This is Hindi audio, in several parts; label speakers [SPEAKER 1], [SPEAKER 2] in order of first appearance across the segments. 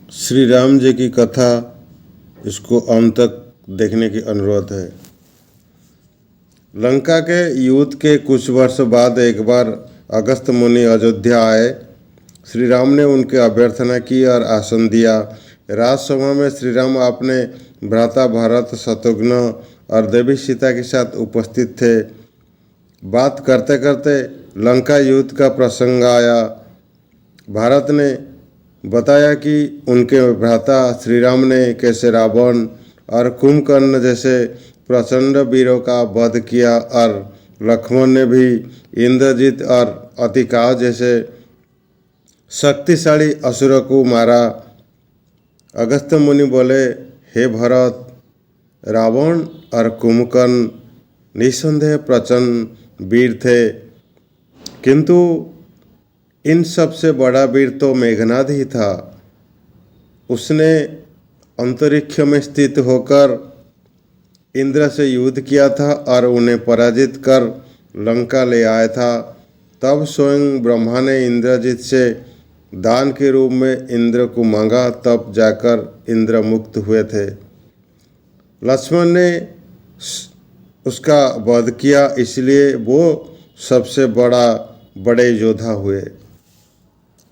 [SPEAKER 1] श्री राम जी की कथा, इसको अंत तक देखने की अनुरोध है। लंका के युद्ध के कुछ वर्ष बाद एक बार अगस्त मुनि अयोध्या आए। श्री राम ने उनकी अभ्यर्थना की और आसन दिया। राजसभा में श्री राम अपने भ्राता भरत, शत्रुघ्न और देवी सीता के साथ उपस्थित थे। बात करते करते लंका युद्ध का प्रसंग आया। भारत ने बताया कि उनके भ्राता श्री राम ने कैसे रावण और कुंभकर्ण जैसे प्रचंड वीरों का वध किया और लक्ष्मण ने भी इंद्रजित और अतिकाय जैसे शक्तिशाली असुरों को मारा। अगस्त्य मुनि बोले, हे भरत, रावण और कुंभकर्ण निसंदेह प्रचंड वीर थे, किंतु इन सबसे बड़ा वीर तो मेघनाद ही था। उसने अंतरिक्ष में स्थित होकर इंद्र से युद्ध किया था और उन्हें पराजित कर लंका ले आया था। तब स्वयं ब्रह्मा ने इंद्रजित से दान के रूप में इंद्र को मांगा, तब जाकर इंद्र मुक्त हुए थे। लक्ष्मण ने उसका वध किया, इसलिए वो सबसे बड़े योद्धा हुए।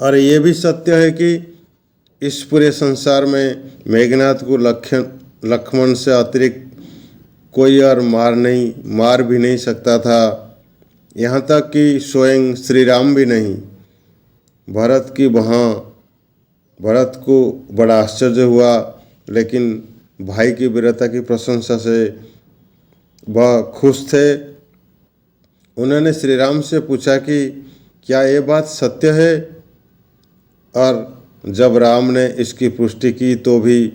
[SPEAKER 1] और ये भी सत्य है कि इस पूरे संसार में मेघनाद को लक्ष्मण से अतिरिक्त कोई और मार भी नहीं सकता था, यहाँ तक कि स्वयं श्री राम भी नहीं। भरत को बड़ा आश्चर्य हुआ, लेकिन भाई की वीरता की प्रशंसा से वह खुश थे। उन्होंने श्री राम से पूछा कि क्या ये बात सत्य है, और जब राम ने इसकी पुष्टि की तो भी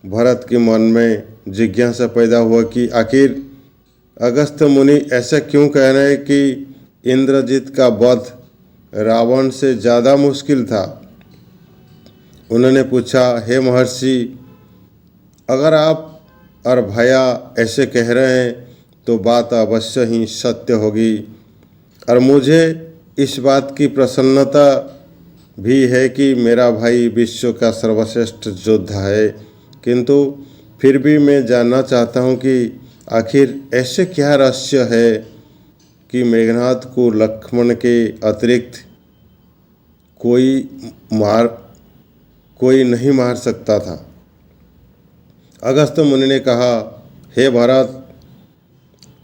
[SPEAKER 1] भरत के मन में जिज्ञासा पैदा हुआ कि आखिर अगस्त्य मुनि ऐसा क्यों कह रहे हैं कि इंद्रजित का वध रावण से ज़्यादा मुश्किल था। उन्होंने पूछा, हे महर्षि, अगर आप और भैया ऐसे कह रहे हैं तो बात अवश्य ही सत्य होगी, और मुझे इस बात की प्रसन्नता भी है कि मेरा भाई विश्व का सर्वश्रेष्ठ योद्धा है, किंतु फिर भी मैं जानना चाहता हूँ कि आखिर ऐसे क्या रहस्य है कि मेघनाद को लक्ष्मण के अतिरिक्त कोई नहीं मार सकता था। अगस्त्य मुनि ने कहा, हे भरत,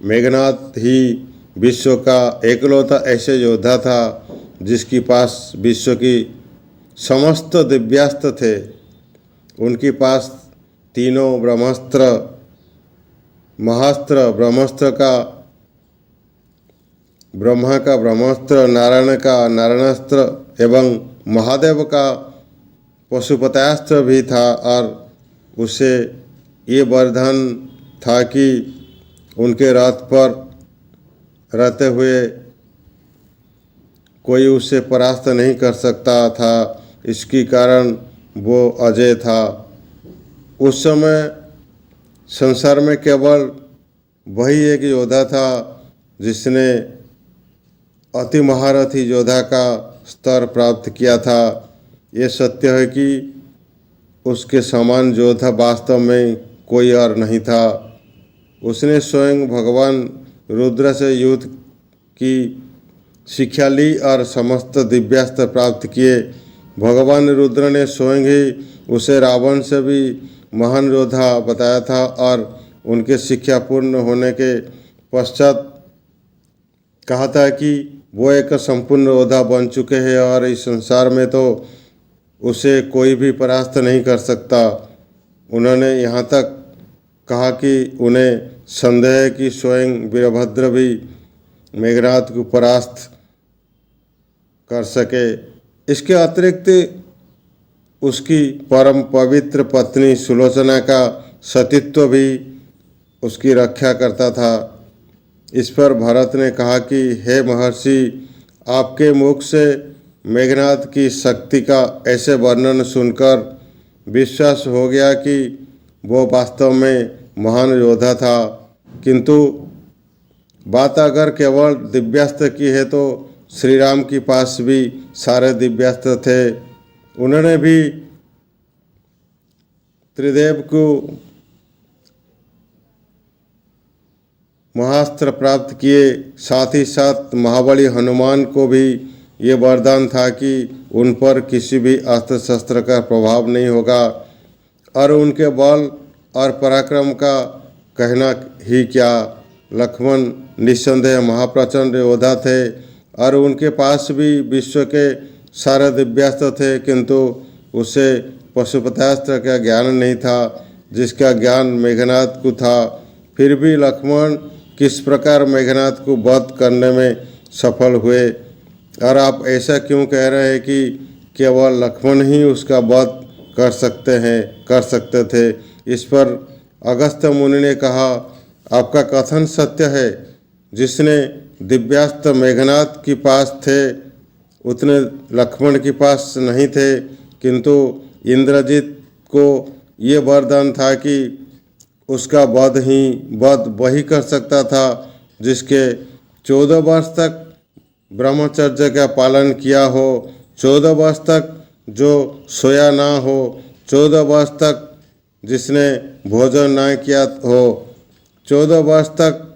[SPEAKER 1] मेघनाद ही विश्व का एकलौता ऐसे योद्धा था जिसके पास विश्व की समस्त दिव्यास्त्र थे। उनके पास तीनों ब्रह्मास्त्र, महास्त्र, ब्रह्मा का ब्रह्मास्त्र, नारायण का नारायणास्त्र एवं महादेव का पशुपतास्त्र भी था, और उसे ये वरदान था कि उनके रथ पर रहते हुए कोई उसे परास्त नहीं कर सकता था। इसके कारण वो अजय था। उस समय संसार में केवल वही एक योद्धा था जिसने अति महारथी योद्धा का स्तर प्राप्त किया था। ये सत्य है कि उसके समान योद्धा वास्तव में कोई और नहीं था। उसने स्वयं भगवान रुद्र से युद्ध की शिक्षा ली और समस्त दिव्यास्त्र प्राप्त किए। भगवान रुद्र ने स्वयं ही उसे रावण से भी महान योद्धा बताया था, और उनके शिक्षा पूर्ण होने के पश्चात कहा था कि वो एक संपूर्ण योद्धा बन चुके हैं और इस संसार में तो उसे कोई भी परास्त नहीं कर सकता। उन्होंने यहाँ तक कहा कि उन्हें संदेह है कि स्वयं वीरभद्र भी मेघनाद को परास्त कर सके। इसके अतिरिक्त उसकी परम पवित्र पत्नी सुलोचना का सतीत्व भी उसकी रक्षा करता था। इस पर भरत ने कहा कि हे महर्षि, आपके मुख से मेघनाद की शक्ति का ऐसे वर्णन सुनकर विश्वास हो गया कि वो वास्तव में महान योद्धा था, किंतु बात अगर केवल दिव्यास्त्र की है तो श्री राम के पास भी सारे दिव्यास्त्र थे। उन्होंने भी त्रिदेव को महास्त्र प्राप्त किए, साथ ही साथ महाबली हनुमान को भी ये वरदान था कि उन पर किसी भी अस्त्र शस्त्र का प्रभाव नहीं होगा, और उनके बल और पराक्रम का कहना ही क्या। लक्ष्मण निस्संदेह महाप्रचंड योद्धा थे और उनके पास भी विश्व के सारे दिव्यास्त्र थे, किंतु उसे पशुपतास्त्र का ज्ञान नहीं था जिसका ज्ञान मेघनाद को था। फिर भी लक्ष्मण किस प्रकार मेघनाद को वध करने में सफल हुए, और आप ऐसा क्यों कह रहे हैं कि केवल लक्ष्मण ही उसका वध कर सकते थे। इस पर अगस्त्य मुनि ने कहा, आपका कथन सत्य है। जिसने दिव्यास्त्र मेघनाद के पास थे उतने लक्ष्मण के पास नहीं थे, किंतु इंद्रजीत को ये वरदान था कि उसका वध वही कर सकता था जिसके 14 वर्ष तक ब्रह्मचर्य का पालन किया हो, 14 वर्ष तक जो सोया ना हो, 14 वर्ष तक जिसने भोजन ना किया हो, 14 वर्ष तक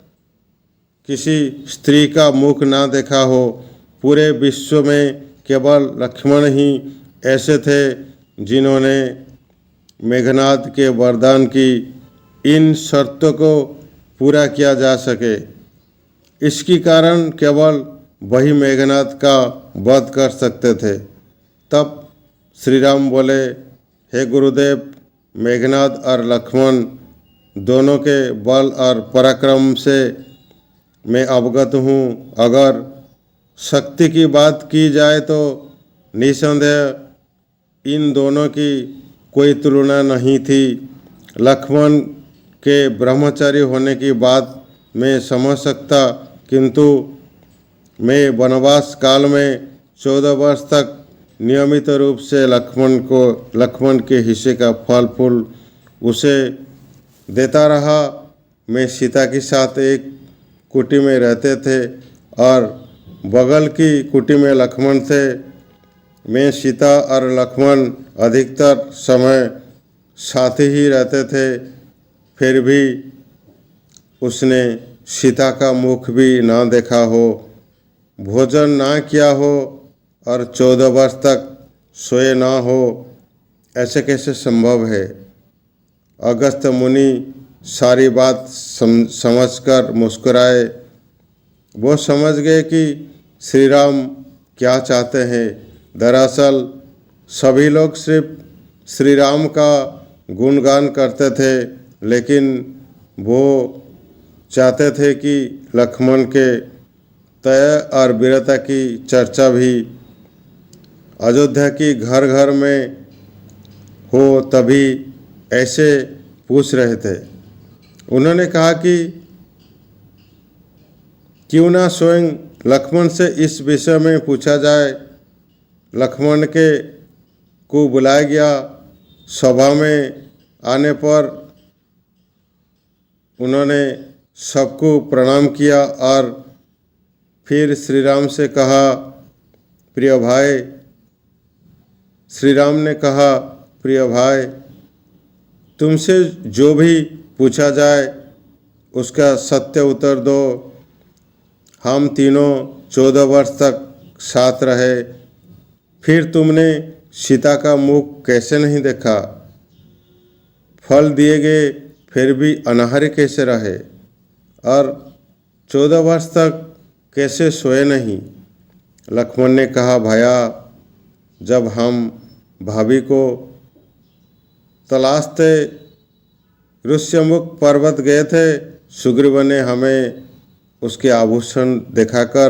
[SPEAKER 1] किसी स्त्री का मुख ना देखा हो। पूरे विश्व में केवल लक्ष्मण ही ऐसे थे जिन्होंने मेघनाद के वरदान की इन शर्तों को पूरा किया जा सके। इसके कारण केवल वही मेघनाद का वध कर सकते थे। तब श्री राम बोले, हे गुरुदेव, मेघनाद और लक्ष्मण दोनों के बल और पराक्रम से मैं अवगत हूँ। अगर शक्ति की बात की जाए तो निसंदेह इन दोनों की कोई तुलना नहीं थी। लक्ष्मण के ब्रह्मचारी होने की बात मैं समझ सकता, किंतु मैं वनवास काल में 14 वर्ष तक नियमित रूप से लक्ष्मण के हिस्से का फल फूल उसे देता रहा। मैं सीता के साथ एक कुटी में रहते थे और बगल की कुटी में लक्ष्मण थे। मैं सीता और लक्ष्मण अधिकतर समय साथ ही रहते थे, फिर भी उसने सीता का मुख भी ना देखा हो, भोजन ना किया हो और 14 वर्ष तक सोए ना हो। ऐसे कैसे संभव है। अगस्त्य मुनि सारी बात समझकर मुस्कुराए। वो समझ गए कि श्री राम क्या चाहते हैं। दरअसल सभी लोग सिर्फ श्री राम का गुणगान करते थे, लेकिन वो चाहते थे कि लक्ष्मण के तय और वीरता की चर्चा भी अयोध्या की घर घर में हो, तभी ऐसे पूछ रहे थे। उन्होंने कहा कि क्यों ना स्वयं लक्ष्मण से इस विषय में पूछा जाए। लक्ष्मण को बुलाया गया। सभा में आने पर उन्होंने सबको प्रणाम किया और फिर श्री राम से कहा, प्रिय भाई। श्री राम ने कहा, प्रिय भाई, तुमसे जो भी पूछा जाए उसका सत्य उत्तर दो। हम तीनों 14 वर्ष तक साथ रहे, फिर तुमने सीता का मुख कैसे नहीं देखा? फल दिए गए फिर भी अनाहारी कैसे रहे? और 14 वर्ष तक कैसे सोए नहीं? लक्ष्मण ने कहा, भैया, जब हम भाभी को तलाशते ऋष्यमुख पर्वत गए थे, सुग्रीव ने हमें उसके आभूषण दिखाकर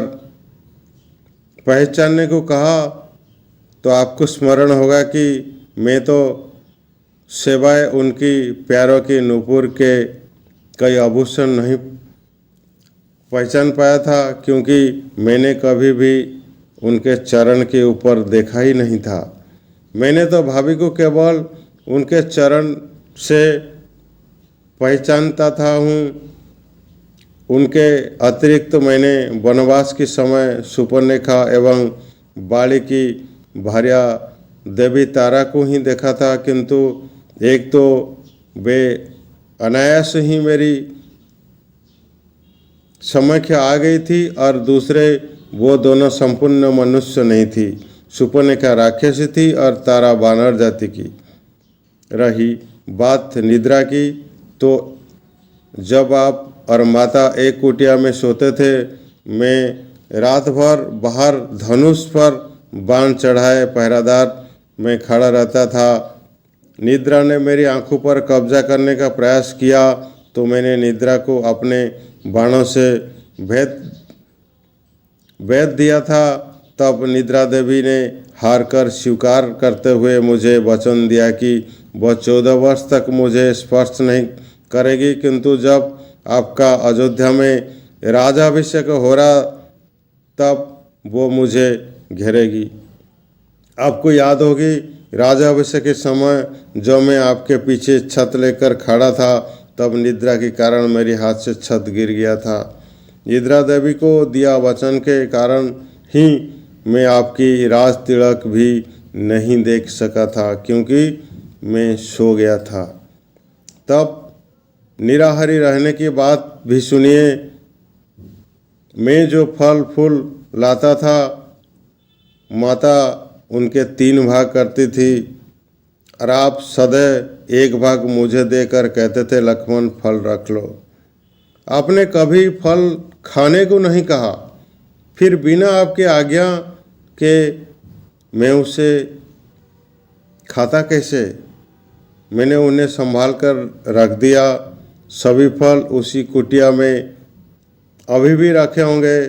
[SPEAKER 1] पहचानने को कहा, तो आपको स्मरण होगा कि मैं तो सिवाय उनकी प्यारों की नूपुर के कई आभूषण नहीं पहचान पाया था, क्योंकि मैंने कभी भी उनके चरण के ऊपर देखा ही नहीं था। मैंने तो भाभी को केवल उनके चरण से पहचानता था हूँ। उनके अतिरिक्त मैंने वनवास के समय सुपर्णरेखा एवं बाली की भार्या देवी तारा को ही देखा था, किंतु एक तो वे अनायास ही मेरी समक्ष आ गई थी और दूसरे वो दोनों संपूर्ण मनुष्य नहीं थी। शूर्पणखा राक्षसी थी और तारा वानर जाति की। रही बात निद्रा की, तो जब आप और माता एक कुटिया में सोते थे, मैं रात भर बाहर धनुष पर बाण चढ़ाए पहरादार में खड़ा रहता था। निद्रा ने मेरी आंखों पर कब्जा करने का प्रयास किया तो मैंने निद्रा को अपने बाणों से भेद दिया था। तब निद्रा देवी ने हार कर स्वीकार करते हुए मुझे वचन दिया कि वह 14 वर्ष तक मुझे स्पर्श नहीं करेगी, किंतु जब आपका अयोध्या में राजाभिषेक हो रहा तब वो मुझे घेरेगी। आपको याद होगी राजाभिषेक के समय जब मैं आपके पीछे छत लेकर खड़ा था, तब निद्रा के कारण मेरे हाथ से छत गिर गया था। निद्रा देवी को दिया वचन के कारण ही मैं आपकी राज तिलक भी नहीं देख सका था, क्योंकि मैं सो गया था। तब निराहारी रहने की बात भी सुनिए। मैं जो फल फूल लाता था, माता उनके 3 भाग करती थी और आप सदैव 1 भाग मुझे देकर कहते थे, लक्ष्मण फल रख लो। आपने कभी फल खाने को नहीं कहा, फिर बिना आपके आज्ञा के मैं उसे खाता कैसे? मैंने उन्हें संभाल कर रख दिया। सभी फल उसी कुटिया में अभी भी रखे होंगे।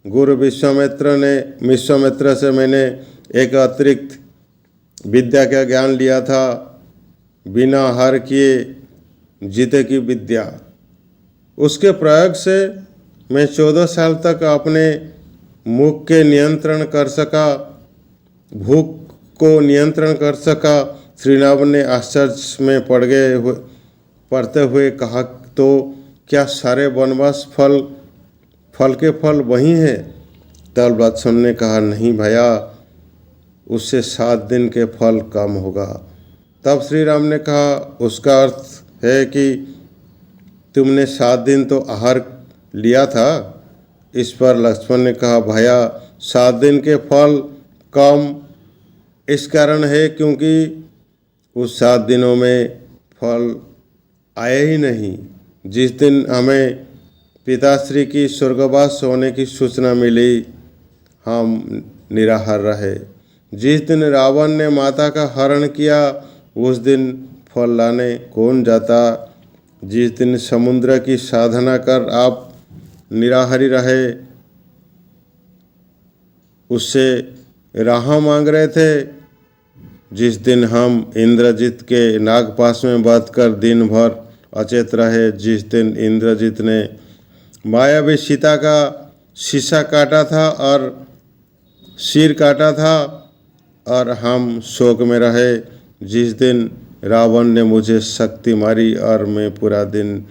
[SPEAKER 1] गुरु विश्वामित्र से मैंने एक अतिरिक्त विद्या का ज्ञान लिया था, बिना हार किए जीते की विद्या। उसके प्रयोग से मैं 14 साल तक अपने मुख के नियंत्रण कर सका, भूख को नियंत्रण कर सका। श्री राम ने आश्चर्य में पड़ते हुए कहा, तो क्या सारे वनवास फल के फल वही हैं? तब लक्ष्मण ने कहा, नहीं भैया, उससे 7 दिन के फल कम होगा। तब श्री राम ने कहा, उसका अर्थ है कि तुमने 7 दिन तो आहार लिया था। इस पर लक्ष्मण ने कहा, भैया 7 दिन के फल कम इस कारण है क्योंकि उस 7 दिनों में फल आए ही नहीं। जिस दिन हमें पिताश्री की स्वर्गवास होने की सूचना मिली, हम निराहार रहे। जिस दिन रावण ने माता का हरण किया, उस दिन फल लाने कौन जाता? जिस दिन समुद्र की साधना कर आप निराहारी रहे, उससे राह मांग रहे थे। जिस दिन हम इंद्रजीत के नागपाश में बंधकर दिन भर अचेत रहे, जिस दिन इंद्रजीत ने मायावी सीता का शीशा काटा था और सिर काटा था और हम शोक में रहे, जिस दिन रावण ने मुझे शक्ति मारी और मैं पूरा दिन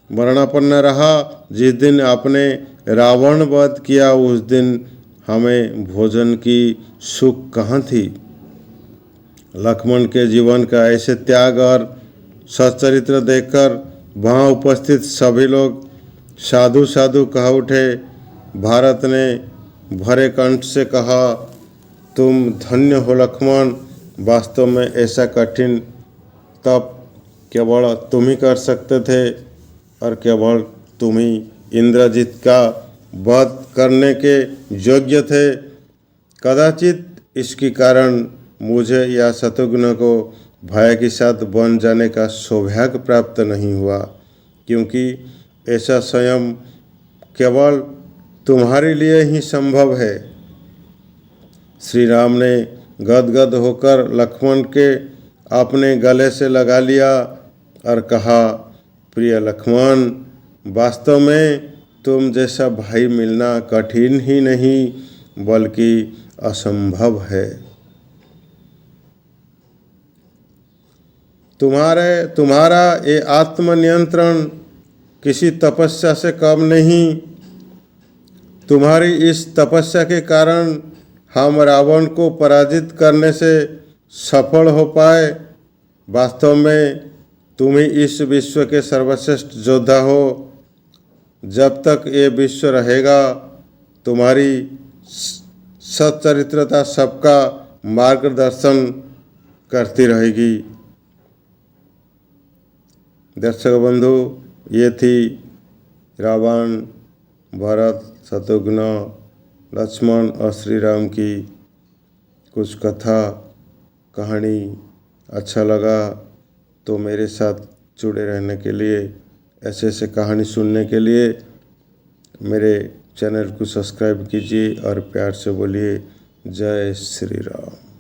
[SPEAKER 1] मरणापन्न रहा, जिस दिन आपने रावण वध किया, उस दिन हमें भोजन की सुख कहाँ थी? लक्ष्मण के जीवन का ऐसे त्याग और सच्चरित्र देखकर वहाँ उपस्थित सभी लोग साधु साधु कह उठे। भारत ने भरे कंठ से कहा, तुम धन्य हो लक्ष्मण, वास्तव में ऐसा कठिन तप केवल तुम ही कर सकते थे और केवल तुम ही इंद्रजीत का वध करने के योग्य थे। कदाचित इसके कारण मुझे या शत्रुघ्न को भाई के साथ बन जाने का सौभाग्य प्राप्त नहीं हुआ, क्योंकि ऐसा स्वयं केवल तुम्हारे लिए ही संभव है। श्री राम ने गदगद होकर लक्ष्मण के अपने गले से लगा लिया और कहा, प्रिय लक्ष्मण, वास्तव में तुम जैसा भाई मिलना कठिन ही नहीं बल्कि असंभव है। तुम्हारा ये आत्मनियंत्रण किसी तपस्या से कम नहीं। तुम्हारी इस तपस्या के कारण हम रावण को पराजित करने से सफल हो पाए। वास्तव में तुम ही इस विश्व के सर्वश्रेष्ठ योद्धा हो। जब तक ये विश्व रहेगा तुम्हारी सच्चरित्रता सबका मार्गदर्शन करती रहेगी। दर्शक बंधु, ये थी रावण, भरत, शत्रुघ्न, लक्ष्मण और श्री राम की कुछ कथा कहानी। अच्छा लगा तो मेरे साथ जुड़े रहने के लिए, ऐसे ऐसे कहानी सुनने के लिए मेरे चैनल को सब्सक्राइब कीजिए और प्यार से बोलिए जय श्री राम।